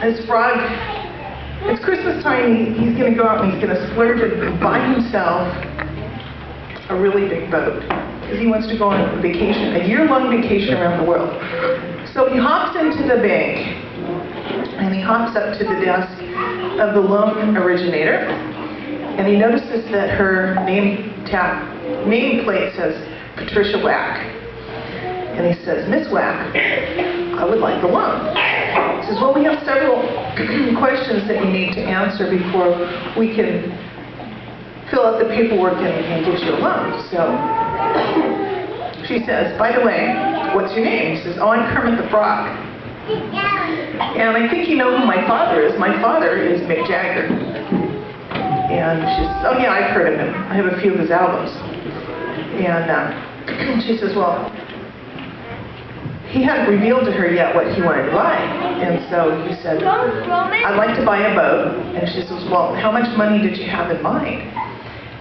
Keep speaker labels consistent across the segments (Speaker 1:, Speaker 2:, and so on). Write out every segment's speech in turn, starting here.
Speaker 1: This frog, it's Christmas time, he's going to go out and he's going to splurge and buy himself a really big boat. Because he wants to go on a vacation, a year-long vacation around the world. So he hops into the bank, and he hops up to the desk of the loan originator, and he notices that her nameplate says Patricia Wack. And he says, "Miss Wack, I would like the loan." He says, "Well, we have several questions that you need to answer before we can fill out the paperwork and get you a loan." So she says, "By the way, what's your name?" He says, "Oh, I'm Kermit the Frog. And I think you know who my father is. My father is Mick Jagger." And she says, "Oh yeah, I've heard of him. I have a few of his albums." And she says, "Well, he hadn't revealed to her yet what he wanted to buy." And so he said, "I'd like to buy a boat." And she says, "Well, how much money did you have in mind?"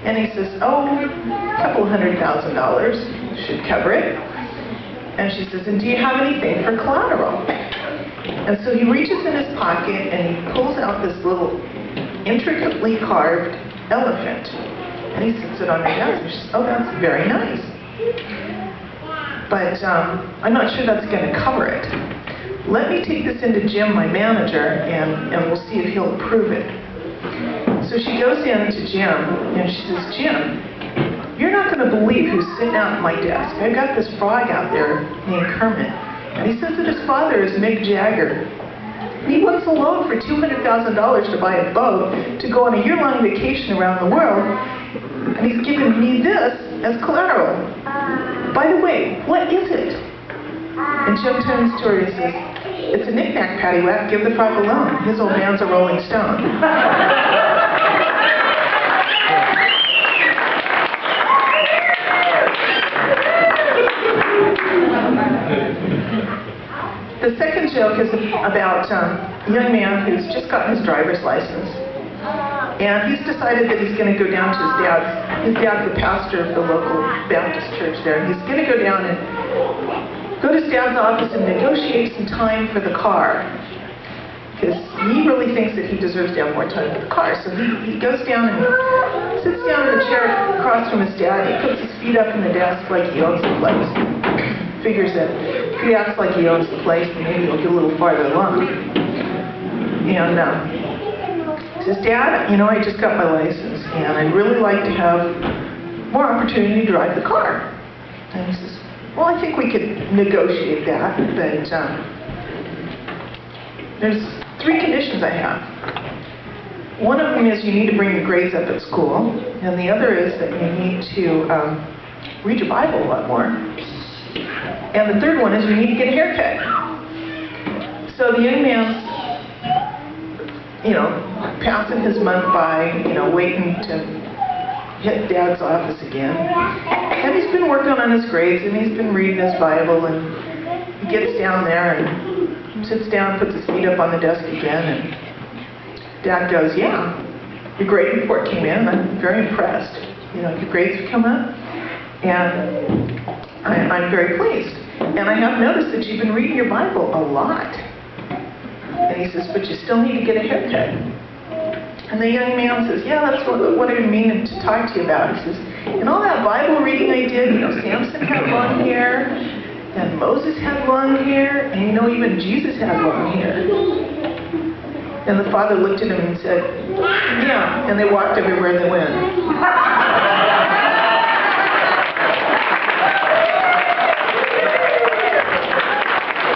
Speaker 1: And he says, "Oh, a couple $100,000 should cover it." And she says, "And do you have anything for collateral?" And so he reaches in his pocket and he pulls out this little intricately carved elephant. And he sits it on her desk. And she says, "Oh, that's very nice. But I'm not sure that's going to cover it. Let me take this into Jim, my manager, and we'll see if he'll approve it." So she goes in to Jim, and she says, "Jim, you're not going to believe who's sitting out at my desk. I've got this frog out there named Kermit, and he says that his father is Mick Jagger. He wants a loan for $200,000 to buy a boat to go on a year-long vacation around the world, and he's giving me this as collateral. By the way, what is it?" And Jim turns to her and says, "It's a knick-knack, paddywhack. Give the frog a loan. His old man's a Rolling Stone." The second joke is about a young man who's just gotten his driver's license. And he's decided that he's going to go down to his dad's. His dad's the pastor of the local Baptist church there. And he's going to go down and go to his dad's office and negotiate some time for the car. Because he really thinks that he deserves to have more time with the car. So he goes down and sits down in the chair across from his dad. He puts his feet up in the desk like he owns the place. Figures that if he acts like he owns the place, then maybe he'll get a little farther along. And he says, "Dad, you know, I just got my license, and I'd really like to have more opportunity to drive the car." And he says, "Well, I think we could negotiate that, but there's 3 conditions I have. One of them is you need to bring your grades up at school, and the other is that you need to read your Bible a lot more. And the third one is you need to get a haircut." So the young man's, passing his month by, waiting to hit Dad's office again. And he's been working on his grades, and he's been reading his Bible, and he gets down there and sits down, puts his feet up on the desk again, and Dad goes, "Yeah, your grade report came in. I'm very impressed. Your grades have come up, and I'm very pleased. And I have noticed that you've been reading your Bible a lot." And he says, "But you still need to get a haircut." And the young man says, "Yeah, that's what I mean to talk to you about." He says, "In all that Bible reading I did, Samson had long hair, and Moses had long hair, and even Jesus had long hair." And the father looked at him and said, "Yeah," and they walked everywhere they went.